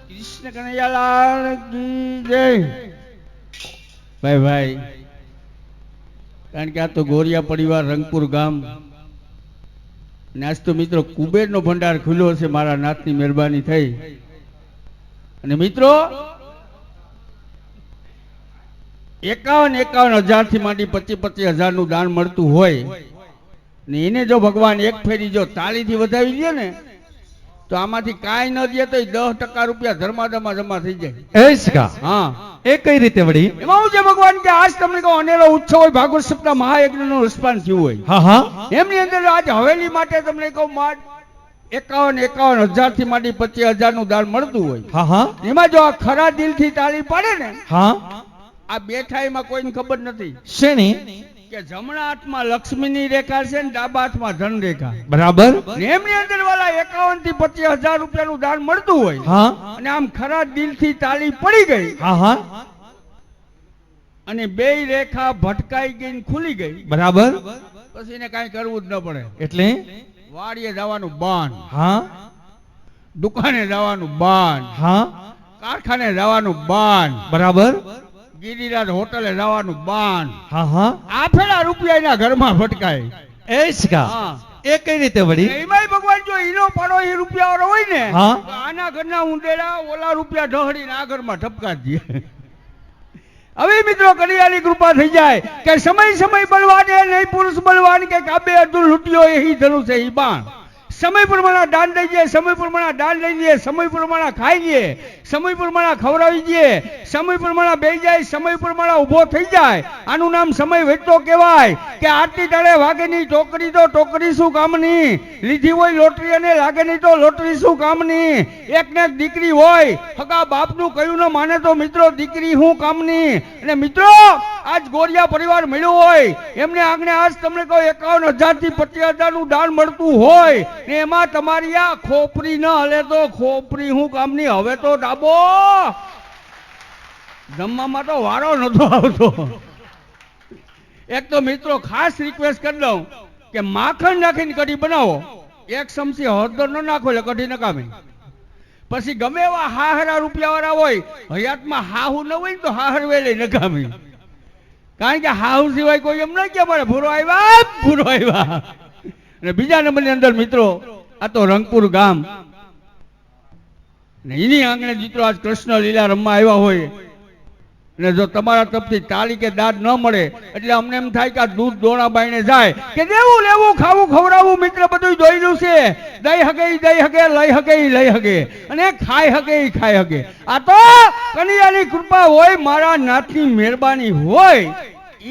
કૃષ્ણ કનૈયાલાલ કી જય ભાઈ કારણ કે આ તો ગોરિયા પરિવાર રંગપુર ગામ અને આજ તો મિત્રો કુબેરનો ભંડાર ખુલ્યો છે મારા નાથની મહેરબાની થઈ અને મિત્રો 51,000 થી માંડી 25,000 નું દાન મળતું હોય ને એને જો ભગવાન એક ફેરી જો તાળીથી વધાવી દે ને તો આમાંથી કાંઈ ન દે તો 10% રૂપિયા ધર્માદામાં જમા થઈ જાય. એ જ કા હા, એ કઈ રીતે વળી? એમાં હું છે ભગવાન કે આજ તમને કહો અનેરો ઉત્સવ હોય, ભાગવત સપ્તાહ મહાયજ્ઞનું રસપાન થયું હોય, હા હા એમની અંદર આજ હવેલી માટે તમને કહું 51,000 થી માંડી 25,000 નું દાન મળતું હોય. હા હા એમાં જો આ ખરા દિલથી તાળી પાડે ને, હા આ બેઠા એમાં કોઈને ખબર નથી શેની? કે જમણા હાથમાં લક્ષ્મીની રેખા છે ને ડાબા હાથમાં ધન રેખા. બરાબર. ને એમની અંદર વાળા 51 થી 25,000 રૂપિયાનું દાન મળતું હોય, હા અને આમ ખરા દિલથી તાળી પડી ગઈ હા હા અને બેય રેખા ભટકાઈ ગઈ ને ખુલી ગઈ, બરાબર. પછી એને કાંઈ કરવું જ ન પડે. એટલે વાડીએ જવાનું બાન, હા દુકાને જવાનું બાન, હા કારખાને જવાનું બાન, બરાબર. ગિરિરાજ હોટલે જવાનું બાન. હા હા આ ફેરા રૂપિયા એના ઘરમાં ભટકાય. એ જ કા હા. એ કઈ રીતે વળી? એમાંય ભગવાન જો ઈનો પાડો એ રૂપિયા વાળો હોય ને, હા. તો આના ઘરના ઊંડેડા ઓલા રૂપિયા ઢહડીને આ ઘરમાં ઠપકા દે. હવે મિત્રો કડિયાની કૃપા થઈ જાય કે સમય સમય બલવાન એ નહીં પુરુષ બલવાન કે કાબે અર્જુન લૂટ્યો એ ધનુષ એ બાણ. સમય પ્રમાણે દાન દઈ દે, સમય પ્રમાણે દાન લઈ દે, સમય પ્રમાણે ખાઈ દે, સમય પ્રમાણે ખવડાવી દે, સમય પ્રમાણે બેસી જાય, સમય પ્રમાણે ઊભો થઈ જાય. આનું નામ સમય વેચતો કહેવાય. કે આટલી તાળે વાગે નહીં ટોકરી તો ટોકરી શું કામની, લીધી હોય લોટરી અને લાગે નહીં તો લોટરી શું કામની. એક ને એક દીકરી હોય, હગા બાપનું કયું ન માને તો મિત્રો દીકરી શું કામની. અને મિત્રો આજ ગોરિયા પરિવાર મળ્યો હોય એમને આંગણે આજ તમને કહો 51,000 થી 25,000 નું દાન મળતું હોય ને એમાં તમારી આ ખોપરી ન હલે તો ખોપરી શું કામની. હવે તો ડાબો જમવામાં તો વારો નતો આવતો. એક તો મિત્રો ખાસ રિક્વેસ્ટ કરી દઉં કે માખણ નાખીને કઢી બનાવો, એક ચમચી હળદર ન નાખો એટલે કઢી નકામી. પછી ગમે એવા હાહરા રૂપિયા વાળા હોય, હયાતમાં હાહુ ન હોય ને તો હાહર વેલે નકામી. કારણ કે હાહુ સિવાય કોઈ એમ ન કે મળે ભૂરો આવ્યા ભૂરો આવ્યા. અને બીજા નંબરની અંદર મિત્રો આ તો રંગપુર ગામ ને એની આંગણે મિત્રો આજ કૃષ્ણ લીલા રમવા આવ્યા હોય ને જો તમારા તરફથી તાળી કે દાદ ન મળે એટલે અમને એમ થાય કે આ દૂધ દોણા બાઈને જાય કે દેવું લેવું ખાવું ખવડાવવું મિત્ર બધું જોયેલું છે. દઈ હગે લઈ હગે લઈ હગે અને ખાઈ હગે. આ તો કનૈયાની કૃપા હોય, મારા નાથની મહેરબાની હોય,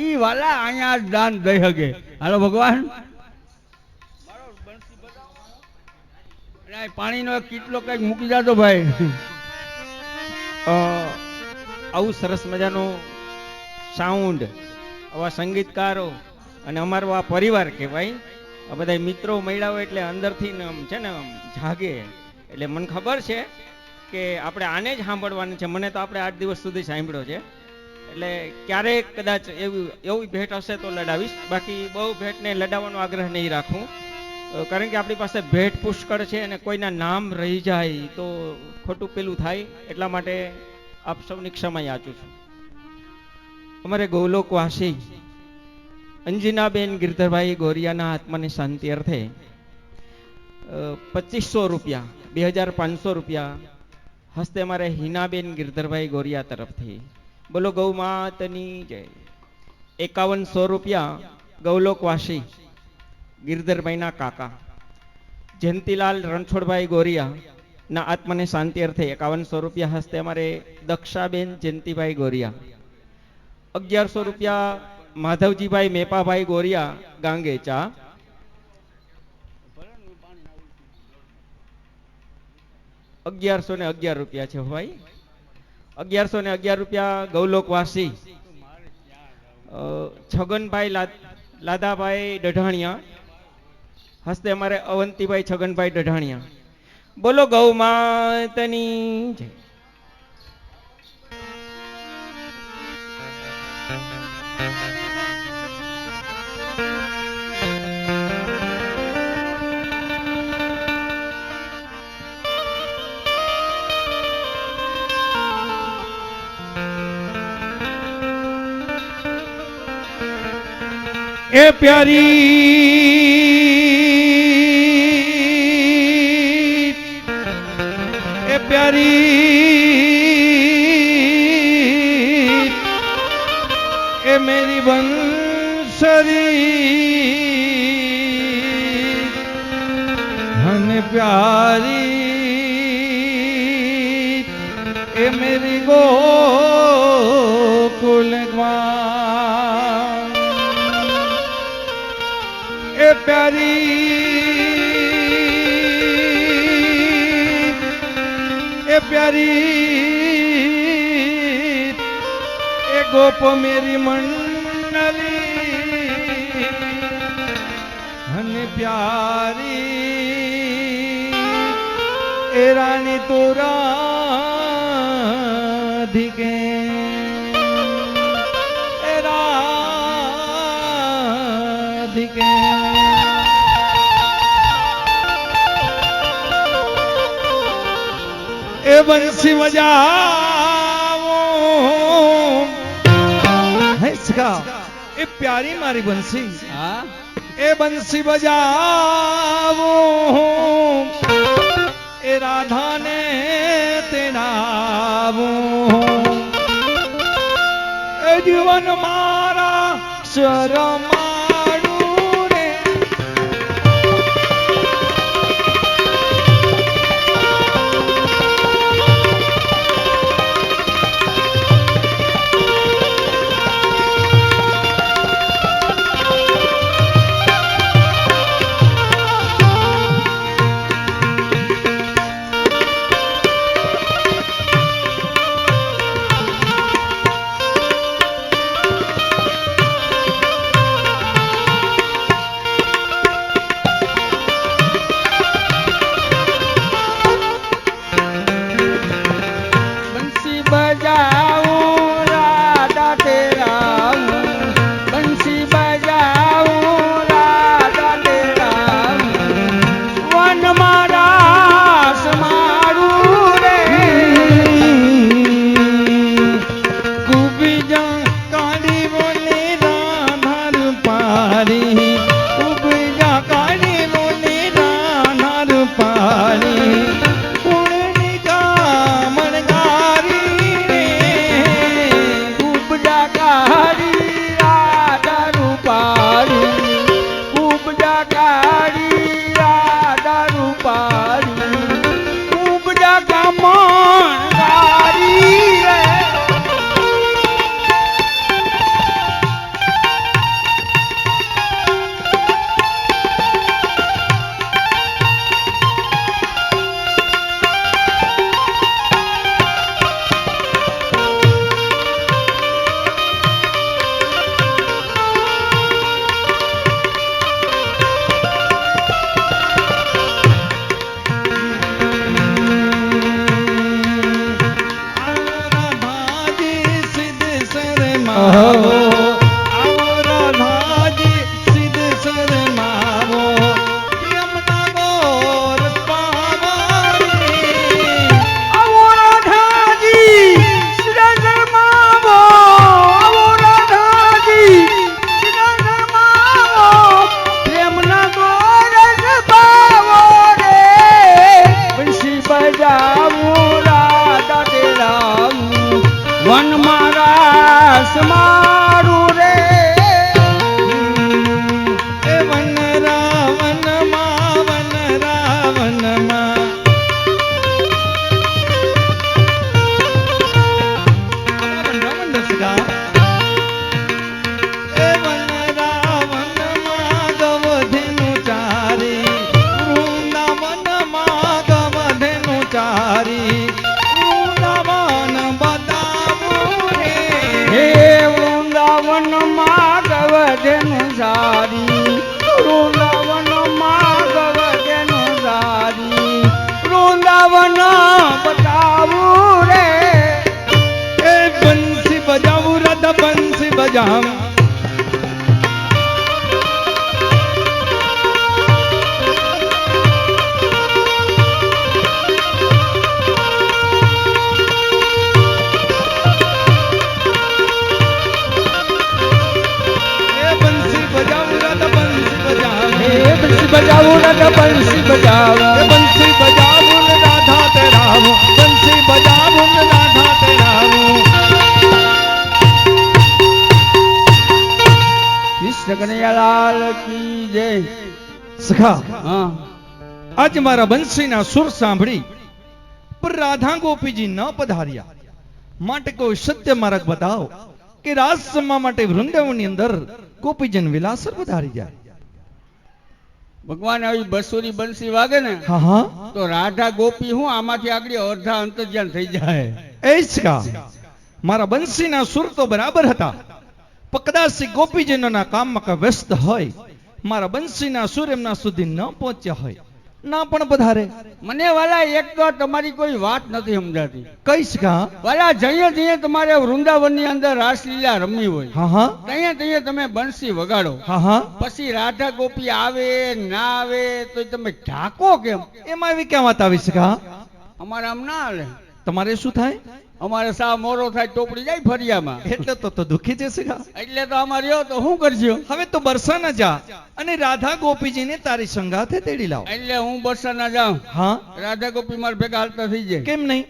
ઈ વાલા અહીંયા જ દાન દઈ હગે. હાલો ભગવાન પાણીનો એક કેટલો કઈક મૂકી જાતો ભાઈ. આવું સરસ મજાનું સાઉન્ડ, આવા સંગીતકારો અને અમારો આ પરિવાર કહેવાય, આ બધા મિત્રો મળ્યા હોય એટલે અંદરથી ને આમ છે ને આમ જાગે. એટલે મને ખબર છે કે આપણે આને જ સાંભળવાનું છે. મને તો આપણે 8 દિવસ સુધી સાંભળ્યો છે, એટલે ક્યારેક કદાચ એવી ભેટ હશે તો લડાવીશ, બાકી બહુ ભેટને લડાવવાનો આગ્રહ નહીં રાખું. કારણ કે આપણી પાસે ભેટ પુષ્કળ છે અને કોઈના નામ રહી જાય તો ખોટું પેલું થાય, એટલા માટે આપ સૌની ક્ષમા યાચું છું. અમારે ગૌલોકવાસી અંજનાબેન ગિરધરભાઈ ગોરિયાના આત્માની શાંતિ અર્થે 2500 રૂપિયા 2500 રૂપિયા હસ્તે અમારે હિનાબેન ગિરધરભાઈ ગોરિયા તરફથી. બોલો ગૌ માતની જય. 5100 રૂપિયા ગૌલોકવાસી ગિરધરભાઈના કાકા જયંતિલાલ રણછોડભાઈ ગોરિયા ના આત્માને શાંતિ અર્થે 5100 રૂપિયા હસ્તે અમારે દક્ષાબેન જયંતિભાઈ ગોરિયા. 1100 રૂપિયા માધવજીભાઈ મેપાભાઈ ગોરિયા ગાંગેચા. 1111 રૂપિયા છે ભાઈ. 1111 રૂપિયા ગૌલોકવાસી છગનભાઈ લાદાભાઈ ડઢાણિયા હસ્તે અમારે અવંતીભાઈ છગનભાઈ ડઢાણિયા. બોલો ગૌ માતની જય. એ પ્યારી એ મેરી બંસરી प्यारी ए मेरी गोकुल ए प्यारी ए प्यारी ए गोप मेरी मंडली हन प्यारी ए रानी तो राधिके ए राधिके ए बंसी बजाओ है सका ए प्यारी मारी बंसी हाँ ए बंसी बजाओ ए राधा ने तेनावो ए जीवन मारा शरमाड़ू रे बजाम बजाओ राधा बंसी बजाओ बंसी बजाओ राधा तेरा बंसी बजाओ राधा तेरा कृष्ण कन्हैयालाल की जय सखा हाँ આજ મારા બંસીના સુર સાંભળી પર રાધા ગોપીજી ન પધાર્યા, માટે કોઈ સત્ય માર્ગ બતાવો કે રાસ રમવા માટે વૃંદાવનની અંદર ગોપીજન વિલાસર પધારી જાય. ભગવાન આવી બસુરી બંસી વાગે ને હા હા, તો રાધા ગોપી હું આમાંથી આગળ અડધા અંતર્જ્ઞાન થઈ જાય. એ જ કા મારા બંસીના સુર તો બરાબર હતા, પણ કદાચ ગોપીજનોના કામમાં કઈ વ્યસ્ત હોય, મારા બંસીના સુર એમના સુધી ન પહોંચ્યા હોય, ના પણ પધારે. મને વાલા એક તો તમારી કોઈ વાત નથી સમજાતી. કઈશ કા વાલા જઈએ જઈએ તમારે વૃંદાવનની અંદર રાસલીલા રમવી હોય, હા હા તઈએ તઈએ તમે બંસી વગાડો, હા હા, પછી રાધા ગોપી આવે ના આવે તો તમે ઢાકો કેમ? એમાં એવી ક્યાં વાત આવી છે કા? અમારે આમ ના હાલે. તમારે શું થાય? અમારે સા મોરો થાય ટોપડી જાય ફરિયામાં, એટલે તો દુખી જશે કા. એટલે તો અમારે રહ્યો તો શું કરજો? હવે તો બરસાના જા અને રાધા ગોપીજીને તારી સંગાથે તેડી લાવ. એટલે હું બરસાના જાઉં, હા, રાધા ગોપી મારા ભેગા હાલતા થઈ જાય. કેમ નહીં?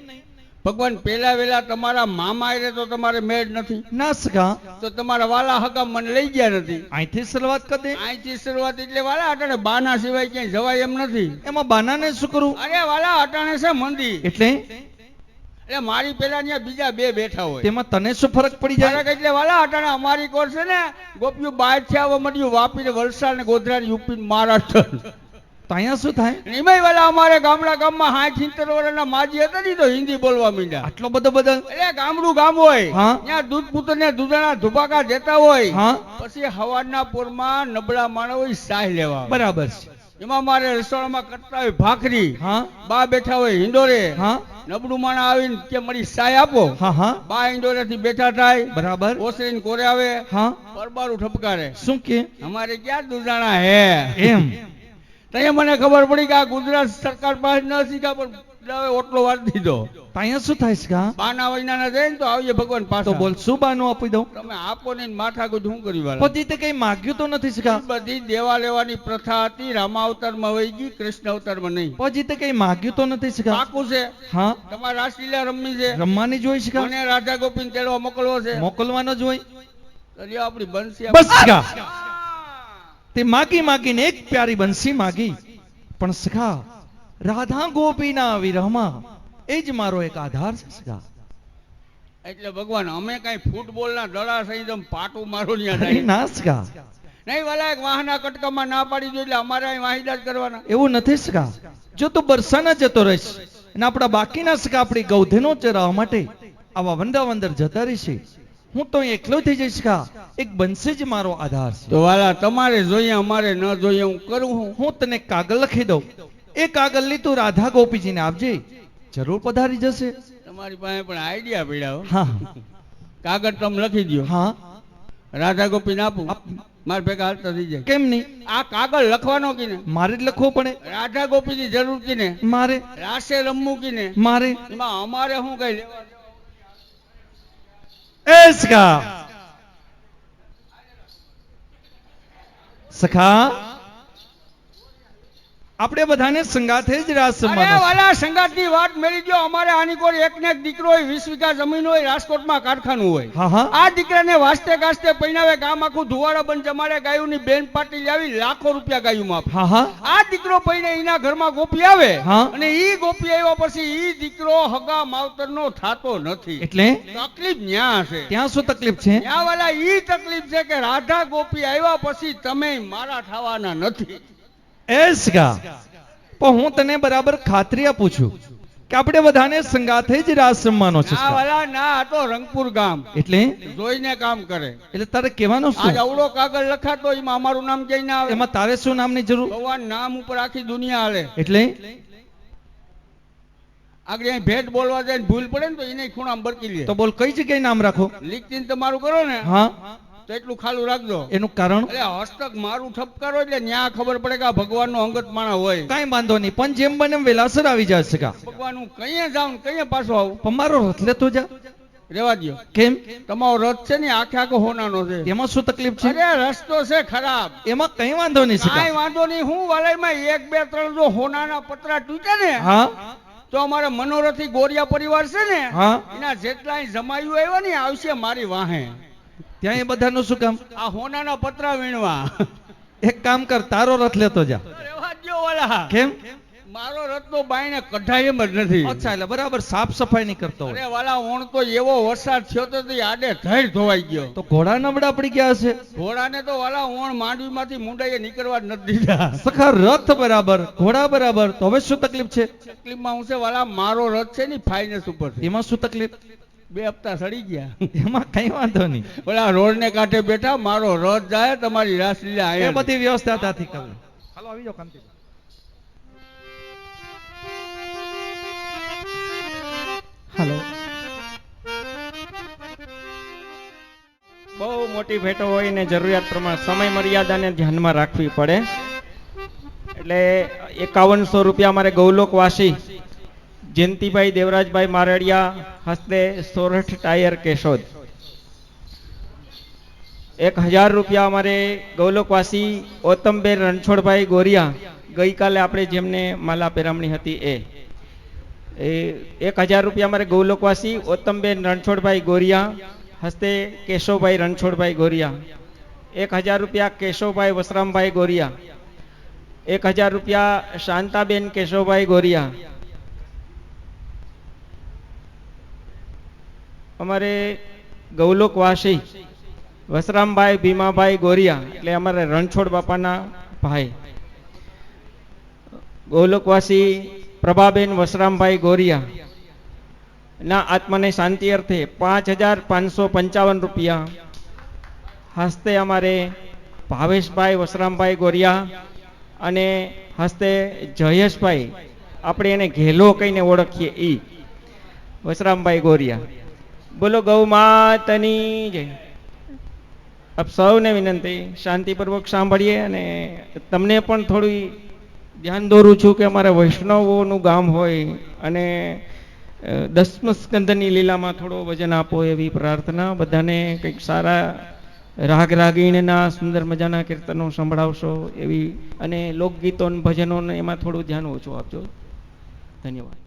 ભગવાન પેલા વેલા તમારા મામા આયરે તો તમારે મેળ નથી, ના સકા, તો તમારા વાલા હગા મને લઈ ગયા નથી. અહીંથી શરૂઆત કરી દે. અહીંથી શરૂઆત એટલે વાલા અટાણે બાના સિવાય ક્યાંય જવાય એમ નથી. એમાં બાનાને શું કરું? અરે વાલા અટાણે છે મંદી, એટલે એટલે મારી પેલા ત્યાં બીજા બે બેઠા હોય. તેમાં તને શું ફરક પડી જાય? ફરક એટલે વાલા અટાણે અમારી કોર છે ને ગોપીઓ બહાર થી આવવા મળ્યું, વાપી ને વલસાડ ને ગોધરા ને યુપી ને મહારાષ્ટ્ર. તો અહીંયા શું થાય? એમાંય વાલા અમારે ગામમાં 60-70 વર્ષના માજી હતા ને તો હિન્દી બોલવા માંડ્યા. આટલો બધો બદલ? એટલે ગામડું ગામ હોય, હા. ત્યાં દૂધ પુત્ર ને દૂધના ધુબાકા દેતા હોય, હા, પછી હવારના પોરમાં નબળા માણસ હોય સાહ લેવા આવે. બરાબર છે. એમાં મારે રસોડામાં કરતા હોય ભાખરી, હા બા બેઠા હોય હિંડોરે, હા નબળું માણસ આવીને કે મારી સાય આપો, હા હા, બા હિંડોરે થી બેઠા થાય, બરાબર. ઓસરીને કોરે આવે, હા, પરબારું ઠપકારે, શું કે અમારે ક્યાં દૂધાણા હે એમ? તઈએ મને ખબર પડી કે આ ગુજરાત સરકાર પાસે ન શીખા પણ હવે ઓટલો વાર દીધો. તો અહીંયા શું થાય છે કા? બાના વૈના જાય ને તો આવીએ ભગવાન તો પાસે. બોલ, શું બાનું આપી દઉં? તમે આપો ને માથા ગુજ શું કરી વાળા? પછી તે કઈ માગ્યું તો નથી શકા? બધી દેવા લેવાની પ્રથા હતી, રામાવતારમાં વહી ગઈ, કૃષ્ણ અવતારમાં નહીં. પછી તે કઈ માગ્યું તો નથી શકા? પાકું છે, હા, તમારે રાસલીલા રમવી છે, રમવાની જોઈ શકા? મને રાધા ગોપીને તેડવા મોકલવો છે, મોકલવાનો જ હોય. તો લ્યો આપણી બંસી બસ શકા, તે માગી માગીને એક પ્યારી બંસી માગી, પણ સખા રાધા ગોપીના વિરહમાં એ જ મારો એક આધાર છે સખા. એટલે ભગવાન અમે કઈ ફૂટબોલના દડા થઈ જમ પાટું મારો ન્યા અરે જાય ના સખા, નહીં વાલા એક વાહના કટકામાં ના પાડી દો એટલે અમારે અહીં વાહિદા જ કરવાના. એવું નથી સખા. જો તું બરસાના જતો રહીશ અને આપણા બાકીના સખા આપણી ગૌધેનો ચરાવવા માટે આવા વંદાવંદર જતા રહેશે, હું તો અહીં એકલો થઈ જઈશ સખા. એક બંસી જ મારો આધાર છે. તો વાલા તમારે જોઈએ અમારે ન જોઈએ હું કરું હું તને કાગળ લખી દઉં, એ કાગળ લી તું રાધા ગોપીજીને આપજે, જરૂર પધારી જશે. તમારી પાસે પણ આઈડિયા પડ્યા હો. હા કાગળ તમે લખી દો, હા, રાધા ગોપીને આપું, મારે ભેગા હાલતા થઈ જાય. કેમ નહીં? આ કાગળ લખવાનો કીને, મારે જ લખવો પડે. રાધા ગોપીની જરૂર કીને, મારે રાસે રમવું કીને, મારે એમાં અમારે શું કઈ લેવા? સખા સખા આપણે બધાને સંગાથે જ રાસ અરે રમવાનો છે. વાલા સંગાતની વાત મેળી ગયો. અમારે આની કોઈ એક ને એક દીકરો હોય, 20 વીઘા જમીન હોય, રાજકોટમાં કારખાનું હોય. હા હા, આ દીકરાને વાસ્તે ગાસ્તે પૈણાવે, ગામ આખું ધુવાડા બંધ જમાડે, ગાયુંની બેન પાટી લાવી લાખો રૂપિયા ગાયું માં આપે. હા હા, આ દીકરો પૈણે એના ઘરમાં ગોપી આવે, હા. અને ઈ ગોપી આવ્યા પછી ઈ દીકરો હગા માવતરનો થાતો નથી. એટલે તકલીફ ન્યા છે. ત્યાં શું તકલીફ છે? ન્યા વાલા ઈ તકલીફ છે કે રાધા ગોપી આવ્યા પછી તમે મારા થવાના નથી. સખા પણ હું તને બરાબર ખાતરી આપું છું કે આપણે બધાને સંગાથે જ રાસ રમવાનો છે ના સખા. વાલા ના, આ તો રંગપુર ગામ એટલે જોઈને કામ કરે. એટલે તારે કહેવાનું આજ શું? અવળો કાગળ લખાતો એમાં અમારું નામ ક્યાંય ના આવે. એમાં તારે શું નામની જરૂર? ભગવાન નામ ઉપર આખી દુનિયા હાલે. એટલે આગળ અહીં ભેટ બોલવા જાય ને ભૂલ પડે ને તો એને ખૂણામાં બરકી લે. તો બોલ, કઈ જગ્યાએ નામ રાખો? લીકતીન તમારું કરો ને હા, તો એટલું ખાલું રાખજો. એનું કારણ એટલે હસ્તક મારું ઠપકારો એટલે ન્યા ખબર પડે કે આ ભગવાનનો અંગત માણસ હોય. કાંઈ વાંધો નહીં, પણ જેમ બને એમ વેલાસર આવી જાય સખા. ભગવાન હું કઈએ જાઉં ને કઈએ પાછો આવું. પણ મારો રથ લેતો જા. રેવા દ્યો. કેમ? તમારો રથ છે ને આખે આખો હોનાનો છે. એમાં શું તકલીફ છે? અરે રસ્તો છે ખરાબ. એમાં કઈ વાંધો નહીં કાંઈ સખા. વાંધો નહીં. હું વાલાઈમાં 1, 2, 3 જો હોનાના પતરા તૂટ્યા ને હા તો અમારા મનોરથી ગોરિયા પરિવાર છે ને હા, એના જેટલા જમાયું આવ્યા ને આવશે મારી વાહે. ત્યાં એ બધાનું શું કામ? આ હોનાના પતરા વીણવા. એક કામ કર, તારો રથ લેતો જા. રેવા દ્યો વાલા. કેમ? મારો રત્નો બાયણે કઢાય એમ જ નથી. અચ્છા, એટલે બરાબર સાફ સફાઈ નહીં કરતો હોય. અરે વાલા ઓણ તો એવો વરસાદ થયો તો તે આડે ધૈર ધોવાઈ ગયો. તો ઘોડા નબળા પડી ગયા હશે. ઘોડાને તો વાલા ઓણ માંડવીમાંથી મુંડાઈએ નીકળવા જ નથી દીધા. સખા રથ બરાબર, ઘોડા બરાબર, તો હવે શું તકલીફ છે? તકલીફમાં હું છે વાલા, મારો રથ છે ને ફાઇનેન્સ ઉપર છે. એમાં શું તકલીફ? 2 હપ્તા સડી ગયા. એમાં કઈ વાંધો નહીં. ઓલા રોડ ને કાંઠે બેઠા, મારો રથ જાય, તમારી રાસલીલા એ આયા. બધી વ્યવસ્થા ત્યાંથી કરું. હાલો આવી જાઓ કાંતિ. હાલો. બહુ મોટી ભેટો હોય ને જરૂરિયાત પ્રમાણે સમય મર્યાદાને ધ્યાનમાં રાખવી પડે. એટલે 5100 રૂપિયા અમારે ગૌલોકવાસી જયંતિભાઈ દેવરાજભાઈ મારડિયા હસ્તે સોરઠ ટાયર કેશોદ. 1000 રૂપિયા અમારે ગૌલોકવાસી ઓતમબેન રણછોડભાઈ ગોરિયા, ગઈકાલે આપણે જેમને માલા પેરામણી હતી એ 1000 રૂપિયા અમારે ગૌલોકવાસી ઓતમબેન રણછોડભાઈ ગોરિયા હસ્તે કેશવભાઈ રણછોડભાઈ ગોરિયા. 1000 રૂપિયા કેશવભાઈ વસરામભાઈ ગોરિયા. 1000 રૂપિયા શાંતાબેન કેશવભાઈ ગોરિયા. અમારે ગૌલોકવાસી વસરામભાઈ ભીમાભાઈ ગોરિયા, એટલે અમારે રણછોડ બાપાના ભાઈ. ગૌલોકવાસી પ્રભાબેન વસરામભાઈ ગોરિયા ના આત્માને શાંતિ અર્થે 5555 રૂપિયા હસ્તે અમારે ભાવેશભાઈ વસરામભાઈ ગોરિયા અને હસ્તે જયેશભાઈ, આપણે એને ઘેલો કહીને ઓળખીએ, ઈ વસરામભાઈ ગોરિયા. બોલો ગૌ માતની જય. આપ સૌને વિનંતી શાંતિપૂર્વક સાંભળીએ. અને તમને પણ થોડી ધ્યાન દોરું છું કે અમારા વૈષ્ણવોનું ગામ હોય અને 10મ સ્કંદની લીલામાં થોડો વજન આપો એવી પ્રાર્થના. બધાને કંઈક સારા રાગ રાગીણીના સુંદર મજાના કીર્તનો સંભળાવશો એવી, અને લોકગીતો ભજનો એમાં થોડું ધ્યાન ઓછું આપજો. ધન્યવાદ.